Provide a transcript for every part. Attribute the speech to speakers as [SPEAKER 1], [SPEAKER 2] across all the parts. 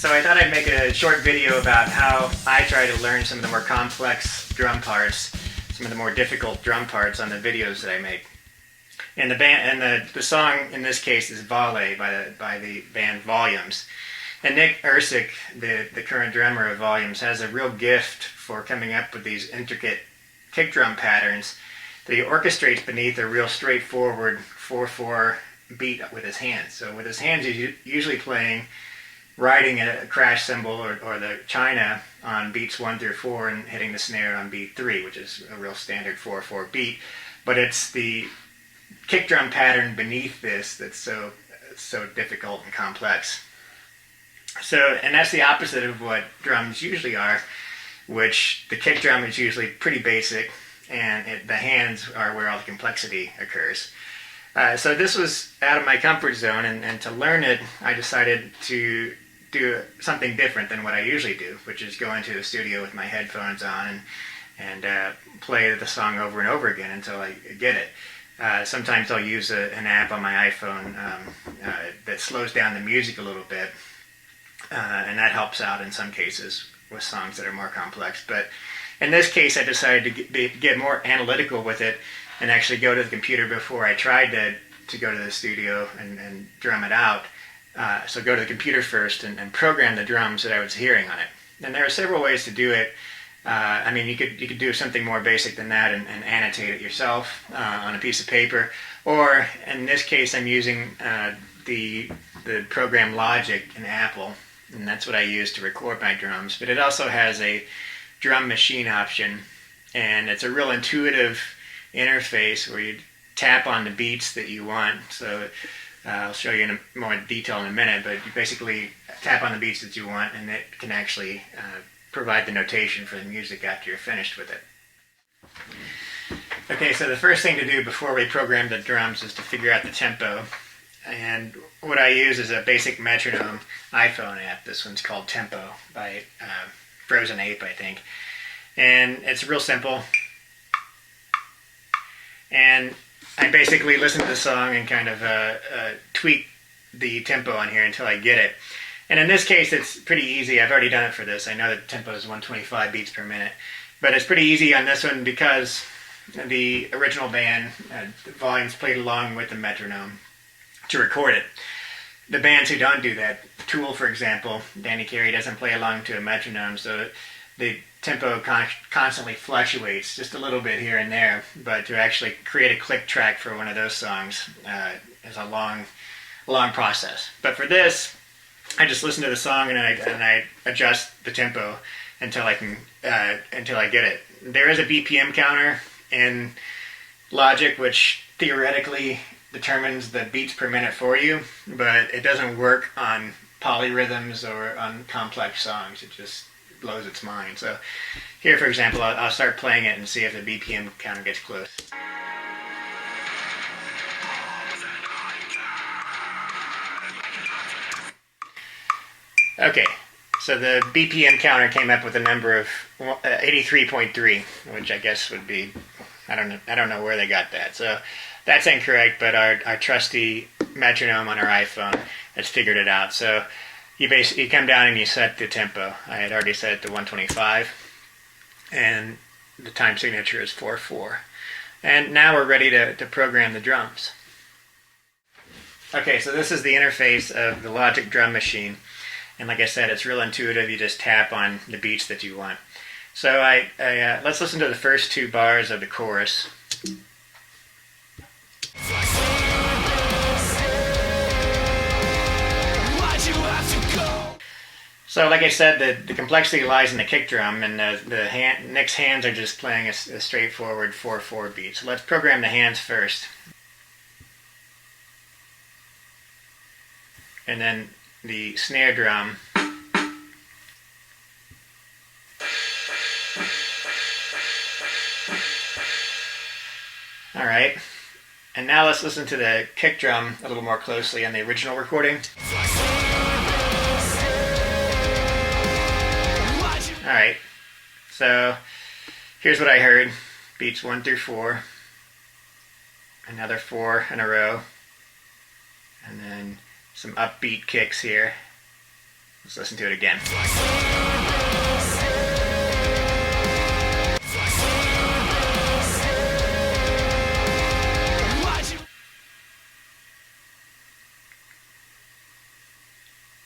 [SPEAKER 1] So I thought I'd make a short video about how I try to learn some of the more complex drum parts, some of the more difficult drum parts on the videos that I make. And the song in this case is Vahle by the band Volumes. And Nick Ersick, the current drummer of Volumes, has a real gift for coming up with these intricate kick drum patterns that he orchestrates beneath a real straightforward 4/4 beat with his hands. So with his hands he's usually riding a crash cymbal or the china on beats 1 through 4 and hitting the snare on beat 3, which is a real standard 4/4 beat. But it's the kick drum pattern beneath this that's so difficult and complex. And that's the opposite of what drums usually are, which the kick drum is usually pretty basic, and the hands are where all the complexity occurs. So this was out of my comfort zone, and to learn it, I decided to do something different than what I usually do, which is go into the studio with my headphones on and play the song over and over again until I get it. Sometimes I'll use an app on my iPhone that slows down the music a little bit, and that helps out in some cases with songs that are more complex. But in this case, I decided to get more analytical with it and actually go to the computer before I tried to go to the studio and drum it out. So go to the computer first and program the drums that I was hearing on it. And there are several ways to do it. I mean, you could do something more basic than that and annotate it yourself on a piece of paper. Or in this case, I'm using the program Logic in Apple, and that's what I use to record my drums. But it also has a drum machine option, and it's a real intuitive interface where you tap on the beats that you want. So I'll show you in more detail in a minute, but you basically tap on the beats that you want, and it can actually provide the notation for the music after you're finished with it. Okay, so the first thing to do before we program the drums is to figure out the tempo. And what I use is a basic metronome iPhone app. This one's called Tempo by Frozen Ape, I think. And it's real simple. And I basically listen to the song and kind of tweak the tempo on here until I get it. And in this case, it's pretty easy. I've already done it for this. I know that the tempo is 125 beats per minute. But it's pretty easy on this one because the original band, Volumes, played along with the metronome to record it. The bands who don't do that, Tool, for example, Danny Carey doesn't play along to a metronome, so the tempo constantly fluctuates just a little bit here and there. But to actually create a click track for one of those songs is a long process. But for this, I just listen to the song and I adjust the tempo until I get it. There is a BPM counter in Logic, which theoretically determines the beats per minute for you, but it doesn't work on polyrhythms or on complex songs. It just blows its mind. So here, for example, I'll start playing it and see if the BPM counter gets close. Okay, so the BPM counter came up with a number of 83.3, which I guess would be, I don't know where they got that. So that's incorrect, but our trusty metronome on our iPhone has figured it out. So you come down and you set the tempo. I had already set it to 125, and the time signature is 4/4. And now we're ready to program the drums. Okay, so this is the interface of the Logic drum machine. And like I said, it's real intuitive. You just tap on the beats that you want. So let's listen to the first 2 bars of the chorus. So like I said, the complexity lies in the kick drum, and Nick's hands are just playing a straightforward 4/4 beat. So let's program the hands first. And then the snare drum. All right, and now let's listen to the kick drum a little more closely on the original recording. All right, so here's what I heard. Beats 1 through 4, another 4 in a row, and then some upbeat kicks here. Let's listen to it again.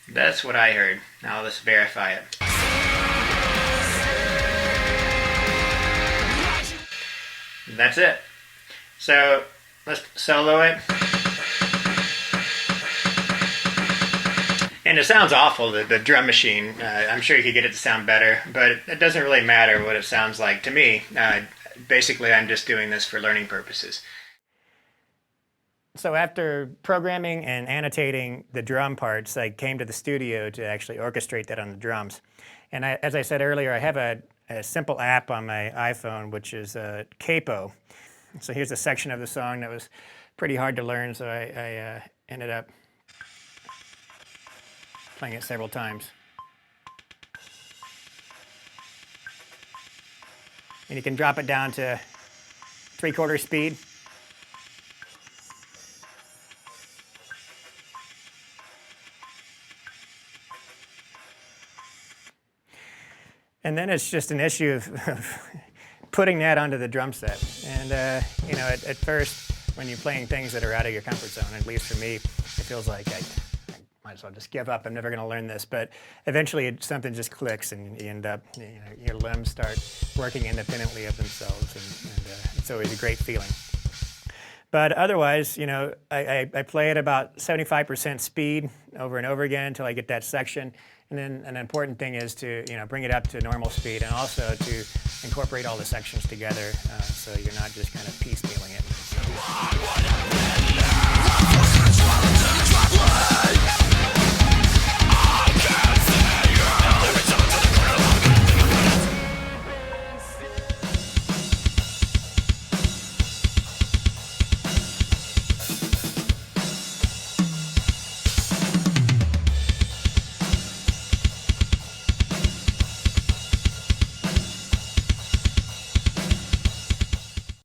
[SPEAKER 1] That's what I heard. Now let's verify it. That's it. So let's solo it. And it sounds awful, the drum machine. I'm sure you could get it to sound better, but it doesn't really matter what it sounds like to me. Basically, I'm just doing this for learning purposes. So after programming and annotating the drum parts, I came to the studio to actually orchestrate that on the drums. And as I said earlier, I have a simple app on my iPhone, which is Capo. So here's a section of the song that was pretty hard to learn, so I ended up playing it several times. And you can drop it down to 3/4 speed. And then it's just an issue of putting that onto the drum set. And you know, at first, when you're playing things that are out of your comfort zone, at least for me, it feels like I might as well just give up. I'm never going to learn this. But eventually, something just clicks, and you end up, you know, your limbs start working independently of themselves, and it's always a great feeling. But otherwise, you know, I play at about 75% speed over and over again until I get that section. And then an important thing is to, you know, bring it up to normal speed, and also to incorporate all the sections together so you're not just kind of piecemealing it. So,